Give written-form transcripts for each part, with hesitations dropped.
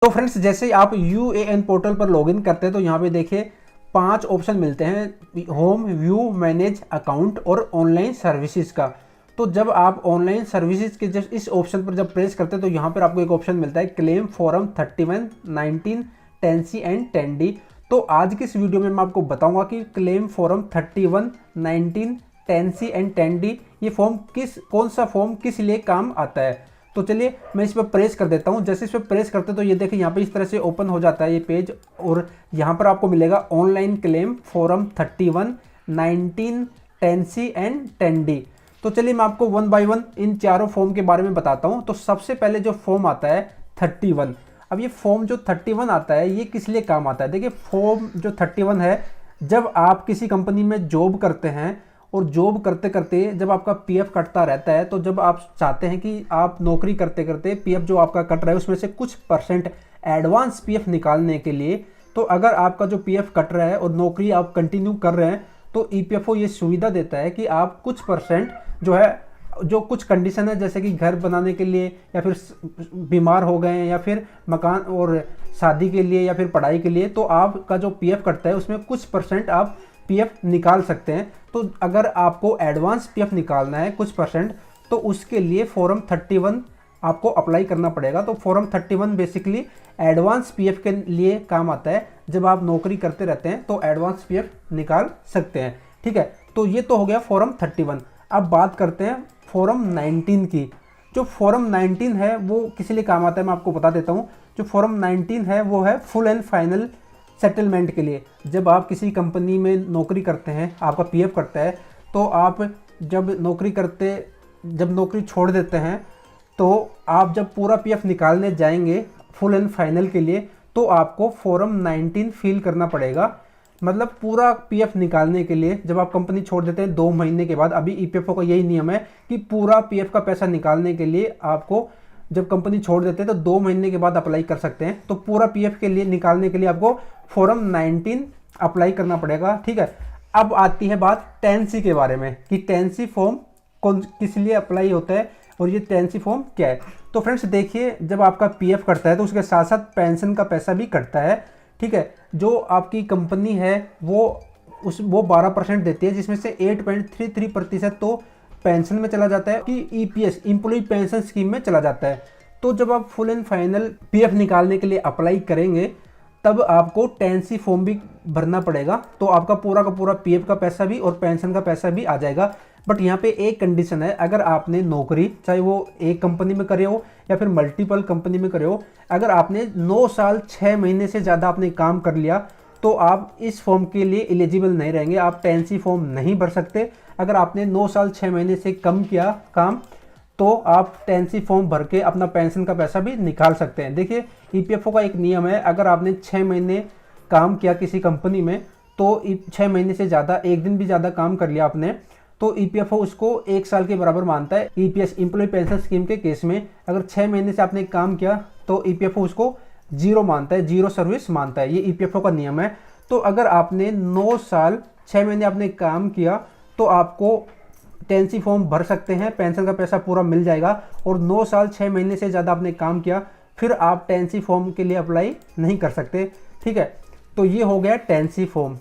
तो फ्रेंड्स, जैसे ही आप यूएएन पोर्टल पर लॉगिन करते हैं तो यहाँ पे देखिए 5 ऑप्शन मिलते हैं, होम, व्यू, मैनेज, अकाउंट और ऑनलाइन सर्विसेज का। तो जब आप ऑनलाइन सर्विसेज के जब इस ऑप्शन पर जब प्रेस करते हैं तो यहाँ पर आपको एक ऑप्शन मिलता है claim forum 31, 19, 10C and 10D। तो आज की इस वीडियो में मैं आपको बताऊंगा कि claim forum 31, 19, 10C and 10D ये फॉर्म कौन सा फॉर्म किस लिए काम आता है। तो चलिए मैं इस पर प्रेस कर देता हूं। जैसे इस पर प्रेस करते तो ये देखिए यहाँ पे इस तरह से ओपन हो जाता है ये पेज, और यहाँ पर आपको मिलेगा online claim forum 31, 19, 10C and 10D। तो चलिए मैं आपको वन बाय वन इन चारों फॉर्म के बारे में बताता हूँ। तो सबसे पहले जो फॉर्म आता है 31, अब ये फॉर्म जो 31 आता है ये किस लिए काम आता है। देखिए फॉर्म जो 31 है, जब आप किसी कंपनी में जॉब करते हैं और जॉब करते करते जब आपका पीएफ कटता रहता है, तो जब आप चाहते हैं कि आप नौकरी करते करते पीएफ जो आपका कट रहा है उसमें से कुछ परसेंट एडवांस पीएफ निकालने के लिए, तो अगर आपका जो पीएफ कट रहा है और नौकरी आप कंटिन्यू कर रहे हैं तो ईपीएफओ ये सुविधा देता है कि आप कुछ परसेंट जो है, जो कुछ कंडीशन है जैसे कि घर बनाने के लिए या फिर बीमार हो गए या फिर मकान और शादी के लिए या फिर पढ़ाई के लिए, तो आपका जो पीएफ कटता है उसमें कुछ परसेंट आप पीएफ निकाल सकते हैं। तो अगर आपको एडवांस पीएफ निकालना है कुछ परसेंट, तो उसके लिए फॉर्म 31 आपको अप्लाई करना पड़ेगा। तो फॉर्म 31 बेसिकली एडवांस पीएफ के लिए काम आता है। जब आप नौकरी करते रहते हैं तो एडवांस पीएफ निकाल सकते हैं। ठीक है, तो ये तो हो गया फॉर्म 31। अब बात करते हैं फॉर्म 19 की। जो फॉर्म 19 है वो किस लिए काम आता है मैं आपको बता देता हूँ। जो फॉर्म 19 है वो है फुल एंड फाइनल सेटलमेंट के लिए। जब आप किसी कंपनी में नौकरी करते हैं, आपका पीएफ कटता है, तो आप जब नौकरी छोड़ देते हैं, तो आप जब पूरा पीएफ निकालने जाएंगे फुल एंड फाइनल के लिए, तो आपको फॉर्म 19 फिल करना पड़ेगा। मतलब पूरा पीएफ निकालने के लिए जब आप कंपनी छोड़ देते हैं 2 महीने के बाद, अभी ईपीएफओ का यही नियम है कि पूरा पीएफ का पैसा निकालने के लिए आपको जब कंपनी छोड़ देते हैं तो 2 महीने के बाद अप्लाई कर सकते हैं। तो पूरा पीएफ के लिए निकालने के लिए आपको फॉर्म 19 अप्लाई करना पड़ेगा। ठीक है, अब आती है बात 10C के बारे में कि 10C फॉर्म किस लिए अप्लाई होता है और ये 10C फॉर्म क्या है। तो फ्रेंड्स देखिए, जब आपका पीएफ कटता है तो उसके साथ साथ पेंशन का पैसा भी कटता है। ठीक है, जो आपकी कंपनी है वो 12% देती है, जिसमें से 8.33% तो पेंशन में चला जाता है कि ईपीएस एम्प्लॉय पेंशन स्कीम में चला जाता है। तो जब आप फुल एंड फाइनल पीएफ निकालने के लिए अप्लाई करेंगे तब आपको 10C फॉर्म भी भरना पड़ेगा। तो आपका पूरा का पूरा पीएफ का पैसा भी और पेंशन का पैसा भी आ जाएगा। बट यहाँ पे एक कंडीशन है, अगर आपने नौकरी चाहे वो एक कंपनी में करे हो या फिर मल्टीपल कंपनी में करे हो, अगर आपने 9 साल 6 महीने से ज़्यादा आपने काम कर लिया तो आप इस फॉर्म के लिए एलिजिबल नहीं रहेंगे, आप 10C फॉर्म नहीं भर सकते। अगर आपने 9 साल 6 महीने से कम किया काम तो आप 10C फॉर्म भर के अपना पेंशन का पैसा भी निकाल सकते हैं। देखिए ईपीएफओ का एक नियम है, अगर आपने 6 महीने काम किया किसी कंपनी में, तो 6 महीने से ज़्यादा, एक दिन भी ज़्यादा काम कर लिया आपने, तो ईपीएफओ उसको 1 साल के बराबर मानता है। ईपीएस एम्प्लॉय पेंशन स्कीम के केस में अगर 6 महीने से आपने काम किया तो ईपीएफओ उसको जीरो मानता है, जीरो सर्विस मानता है। ये ईपीएफओ का नियम है। तो अगर आपने 9 साल 6 महीने आपने काम किया तो आपको 10C फॉर्म भर सकते हैं, पेंशन का पैसा पूरा मिल जाएगा। और 9 साल 6 महीने से ज़्यादा आपने काम किया फिर आप 10C फॉर्म के लिए अप्लाई नहीं कर सकते। ठीक है, तो ये हो गया 10C फॉर्म।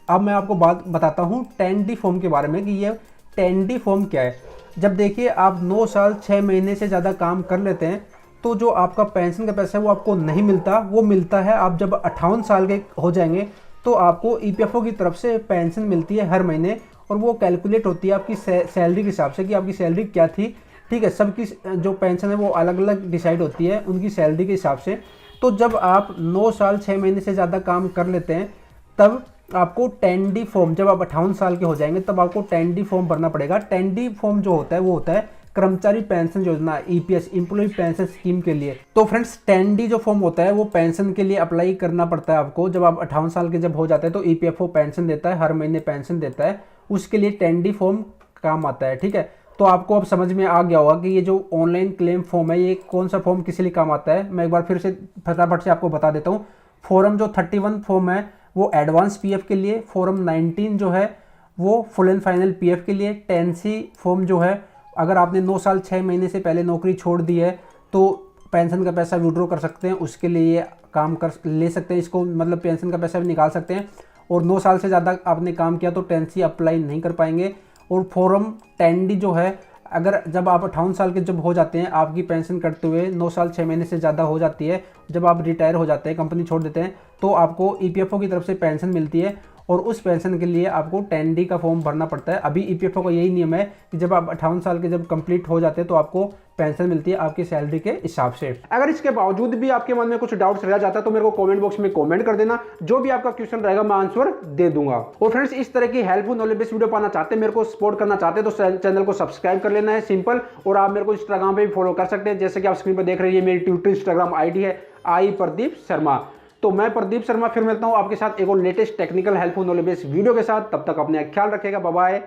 अब मैं आपको बात बताता हूँ 10D फॉर्म के बारे में कि ये 10D फॉर्म क्या है। जब देखिए आप 9 साल 6 महीने से ज़्यादा काम कर लेते हैं तो जो आपका पेंशन का पैसा है वो आपको नहीं मिलता, वो मिलता है आप जब 58 साल के हो जाएंगे तो आपको ईपीएफओ की तरफ से पेंशन मिलती है हर महीने, और वो कैलकुलेट होती है आपकी सैलरी के हिसाब से कि आपकी सैलरी क्या थी। ठीक है, सबकी जो पेंशन है वो अलग अलग डिसाइड होती है उनकी सैलरी के हिसाब से। तो जब आप 9 साल 6 महीने से ज़्यादा काम कर लेते हैं तब आपको 10D फॉर्म, जब आप 58 साल के हो जाएंगे तब आपको 10D फॉर्म भरना पड़ेगा। 10D फॉर्म जो होता है वो होता है कर्मचारी पेंशन योजना, ईपीएस एम्प्लॉय पेंशन स्कीम के लिए। तो फ्रेंड्स 10D जो फॉर्म होता है वो पेंशन के लिए अप्लाई करना पड़ता है आपको। जब आप 58 साल के जब हो जाते हैं तो ईपीएफओ पेंशन देता है, हर महीने पेंशन देता है, उसके लिए 10D फॉर्म काम आता है। ठीक है, तो आपको अब समझ में आ गया होगा कि ये जो ऑनलाइन क्लेम फॉर्म है ये कौन सा फॉर्म किस लिए काम आता है। मैं एक बार फिर से फटाफट से आपको बता देता हूँ। फॉर्म जो 31 फॉर्म है वो एडवांस पीएफ के लिए, फॉर्म 19 जो है वो फुल एंड फाइनल पीएफ के लिए, 10C फॉर्म जो है अगर आपने 9 साल 6 महीने से पहले नौकरी छोड़ दी है तो पेंशन का पैसा विड्रॉ कर सकते हैं, उसके लिए काम कर ले सकते हैं इसको, मतलब पेंशन का पैसा भी निकाल सकते हैं। और 9 साल से ज़्यादा आपने काम किया तो 10C अप्लाई नहीं कर पाएंगे। और फॉर्म 10D जो है, अगर जब आप 58 साल के जब हो जाते हैं, आपकी पेंशन कटते हुए 9 साल 6 महीने से ज़्यादा हो जाती है, जब आप रिटायर हो जाते हैं, कंपनी छोड़ देते हैं, तो आपको EPFO की तरफ से पेंशन मिलती है। और उस पेंशन के लिए आपको 10D का फॉर्म भरना पड़ता है। अभी EPFO का यही नियम है कि जब आप 58 साल के जब कंप्लीट हो जाते हैं तो आपको पेंशन मिलती है आपकी सैलरी के हिसाब से। अगर इसके बावजूद भी आपके मन में कुछ डाउट्स रह जाता है तो मेरे को कमेंट बॉक्स में कमेंट कर देना, जो भी आपका क्वेश्चन रहेगा मैं आंसर दे दूंगा। और फ्रेंड्स, इस तरह की हेल्पफुल नॉलेज बेस्ड वीडियो पाना चाहते हैं, मेरे को सपोर्ट करना चाहते हैं, तो चैनल को सब्सक्राइब कर लेना है, सिंपल। और आप मेरे को इंस्टाग्राम पे भी फॉलो कर सकते हैं, जैसे कि आप स्क्रीन पर देख रहे हैं, मेरी ट्विटर इंस्टाग्राम ID है आई प्रदीप शर्मा। तो मैं प्रदीप शर्मा फिर मिलता हूं आपके साथ एक और latest technical helpful knowledge based video के साथ। तब तक अपने ख्याल रखिएगा। Bye bye.